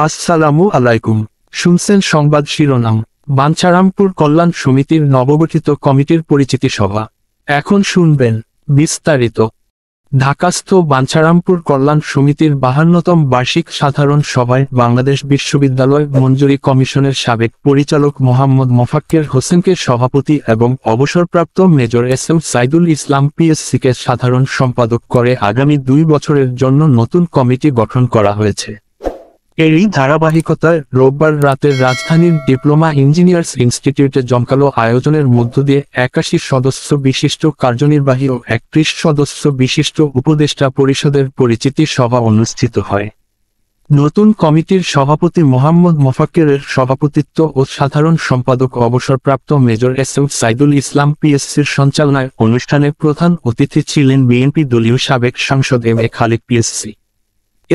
আসসালামু আলাইকুম। শুনছেন সংবাদ শিরোনাম। বাঞ্ছারামপুর কল্যাণ সমিতির নবগঠিত কমিটির পরিচিতি সভা। এখন শুনবেন বিস্তারিত। ঢাকাস্থ বাঞ্ছারামপুর কল্যাণ সমিতির 52তম বার্ষিক সাধারণ সভায় বাংলাদেশ বিশ্ববিদ্যালয় মঞ্জুরি কমিশনের সাবেক পরিচালক মোহাম্মদ মোফাক্কের হোসেনকে সভাপতি এবং অবসরপ্রাপ্ত major S M Saidul Islam পিএসসিকে সাধারণ সম্পাদক করে আগামী 2 বছরের জন্য নতুন কমিটি গঠন করা হয়েছে। এরই ধারাবাহিকতায় রোববার রাতে রাজধানীর ডিপ্লোমা ইঞ্জিনিয়ার্স ইনস্টিটিউটে জমকালো আয়োজনের মধ্য দিয়ে 81 সদস্য বিশিষ্ট কার্যনির্বাহী ও 31 সদস্য বিশিষ্ট উপদেষ্টা পরিষদের পরিচিতি সভা অনুষ্ঠিত হয়। নতুন কমিটির সভাপতি মোহাম্মদ মোফাক্কেরের সভাপতিত্ব ও সাধারণ সম্পাদক অবসরপ্রাপ্ত major S M Saidul Islam পিএসসির সঞ্চালনায় অনুষ্ঠানে প্রধান অতিথি ছিলেন বিএনপি দলীয় সাবেক সাংসদ এম এ খালেক পিএসসি।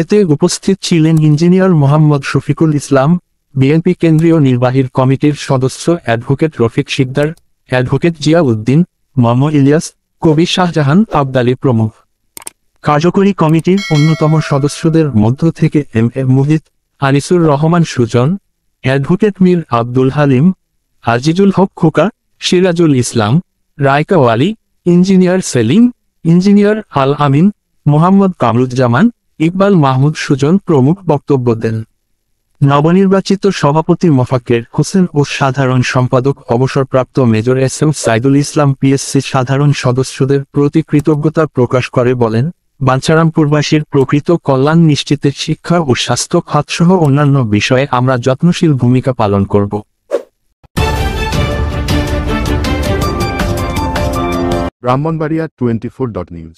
এতে উপস্থিত ছিলেন ইঞ্জিনিয়ার মোহাম্মদ শফিকুল ইসলাম, বিএনপি কেন্দ্রীয় নির্বাহী কমিটির সদস্য অ্যাডভোকেট রফিক শিকদার, অ্যাডভোকেট জিয়া উদ্দিন, মোহাম্মদ ইলিয়াস, কবি শাহজাহান আবদালী প্রমুখ। কার্যকরী কমিটির অন্যতম সদস্যদের মধ্য থেকে M A Muhith, Anisur Rahman Sujan, advocate Mir Abdul Halim, Azizul হক খোকা, সিরাজুল ইসলাম, রায়কা ওয়ালি, ইঞ্জিনিয়ার সেলিম, ইঞ্জিনিয়ার আল আমিন, মোহাম্মদ কামরুজ্জামান, ইকবাল মাহমুদ সুজন প্রমুখ বক্তব্য দেন। নবনির্বাচিত সভাপতি মোফাক্কের হোসেন ও সাধারণ সম্পাদক অবসরপ্রাপ্ত major S M Saidul Islam PSC সাধারণ সদস্যদের প্রতি কৃতজ্ঞতা প্রকাশ করে বলেন, বাঞ্ছারামপুরবাসীর প্রকৃত কল্যাণ নিশ্চিতে শিক্ষা ও স্বাস্থ্য খাতসহ অন্যান্য বিষয়ে আমরা যত্নশীল ভূমিকা পালন করব। ব্রাহ্মণবাড়িয়া 24.নিউজ।